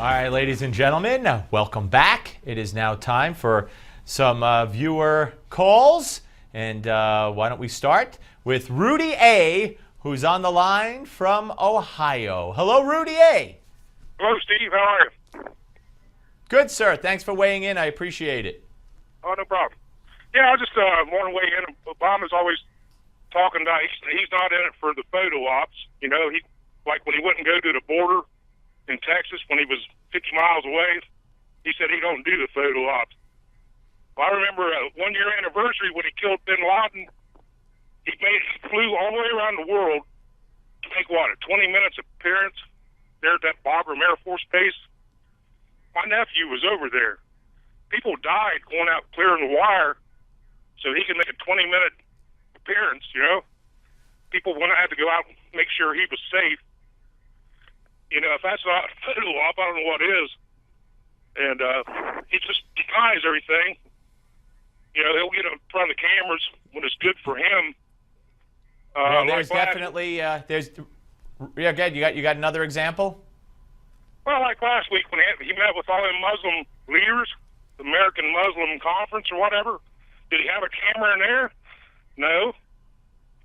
All right, ladies and gentlemen, welcome back. It is now time for some viewer calls. And why don't we start with Rudy A., who's on the line from Ohio. Hello, Rudy A. Hello, Steve. How are you? Good, sir. Thanks for weighing in. I appreciate it. Oh, no problem. Yeah, I just want to weigh in. Obama's always talking about he's not in it for the photo ops. You know, he like when he wouldn't go to the border in Texas when he was 50 miles away, he said he don't do the photo ops. Well, I remember a 1-year anniversary when he killed bin Laden. He flew all the way around the world to make, what, a 20-minute appearance there at that Bagram Air Force Base. My nephew was over there. People died going out clearing the wire so he could make a 20-minute appearance, you know. People had to go out and make sure he was safe. You know, if that's not a photo op, I don't know what is. And he just denies everything. You know, he'll get in front of the cameras when it's good for him. Well, there's definitely yeah, good. You got another example? Well, like last week when he met with all the Muslim leaders, the American Muslim Conference or whatever. Did he have a camera in there? No.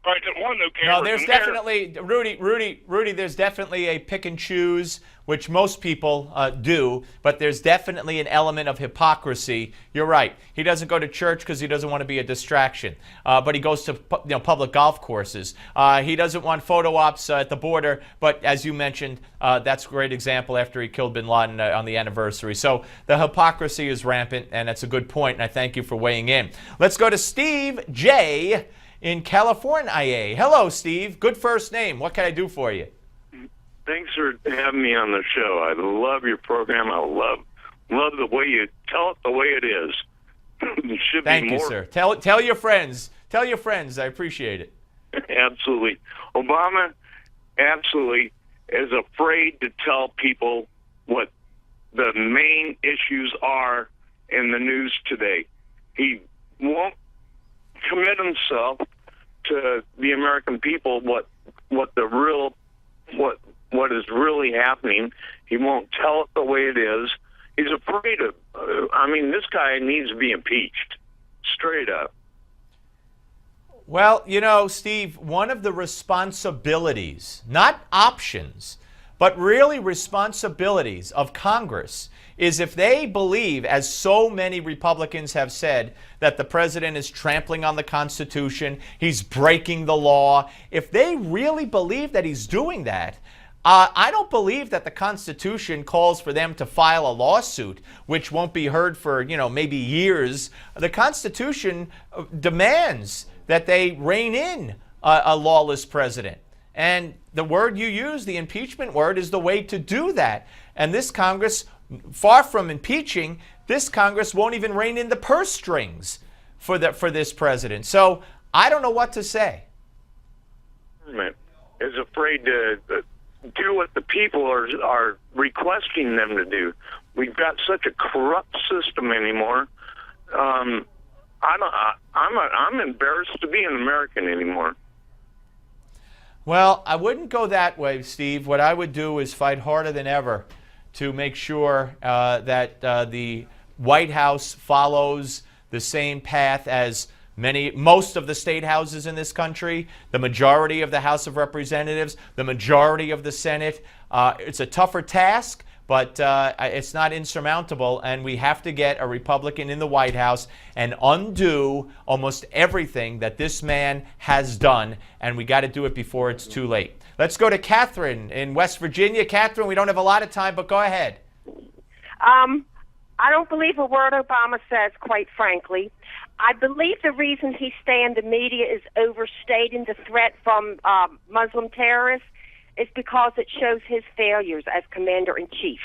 Probably didn't want no cameras. No, there's definitely, Rudy, there's definitely a pick and choose, which most people do, but there's definitely an element of hypocrisy. You're right. He doesn't go to church because he doesn't want to be a distraction, but he goes to public golf courses. He doesn't want photo ops at the border, but as you mentioned, that's a great example after he killed bin Laden on the anniversary. So the hypocrisy is rampant, and that's a good point, and I thank you for weighing in. Let's go to Steve J. in California. Hello, Steve. Good first name. What can I do for you? Thanks for having me on the show. I love your program. I love the way you tell it the way it is. It should Thank be more. you, sir. Tell your friends. Tell your friends. I appreciate it. Absolutely. Obama absolutely is afraid to tell people what the main issues are in the news today. He won't commit himself to the American people what is really happening. He won't tell it the way it is. He's afraid of this guy needs to be impeached straight up. Well, you know, Steve, one of the responsibilities, not options, but really responsibilities of Congress is if they believe, as so many Republicans have said, that the president is trampling on the Constitution, he's breaking the law, if they really believe that he's doing that, I don't believe that the Constitution calls for them to file a lawsuit, which won't be heard for, maybe years. The Constitution demands that they rein in a lawless president. And the word you use, the impeachment word, is the way to do that. And this Congress, far from impeaching, this Congress won't even rein in the purse strings for this president. So I don't know what to say. Is afraid to do what the people are requesting them to do. We've got such a corrupt system anymore. I'm embarrassed to be an American anymore. Well, I wouldn't go that way, Steve. What I would do is fight harder than ever to make sure that the White House follows the same path as most of the state houses in this country, the majority of the House of Representatives, the majority of the Senate. It's a tougher task, but it's not insurmountable, and we have to get a Republican in the White House and undo almost everything that this man has done, and we got to do it before it's too late. Let's go to Catherine in West Virginia. Catherine, we don't have a lot of time, but go ahead. I don't believe a word Obama says, quite frankly. I believe the reason he's staying the media is overstating the threat from Muslim terrorists is because it shows his failures as commander-in-chief.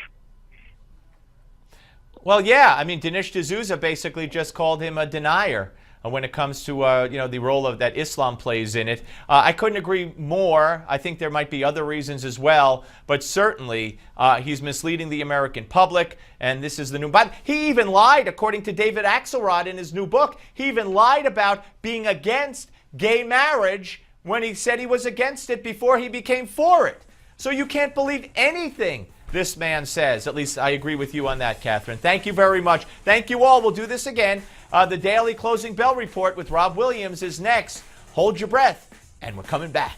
Well, yeah. I mean, Dinesh D'Souza basically just called him a denier when it comes to the role of that Islam plays in it. I couldn't agree more. I think there might be other reasons as well, but certainly he's misleading the American public, and this is the new. But he even lied, according to David Axelrod in his new book. He even lied about being against gay marriage when he said he was against it before he became for it. So you can't believe anything this man says. At least I agree with you on that, Catherine. Thank you very much. Thank you all. We'll do this again. The Daily Closing Bell Report with Rob Williams is next. Hold your breath, and we're coming back.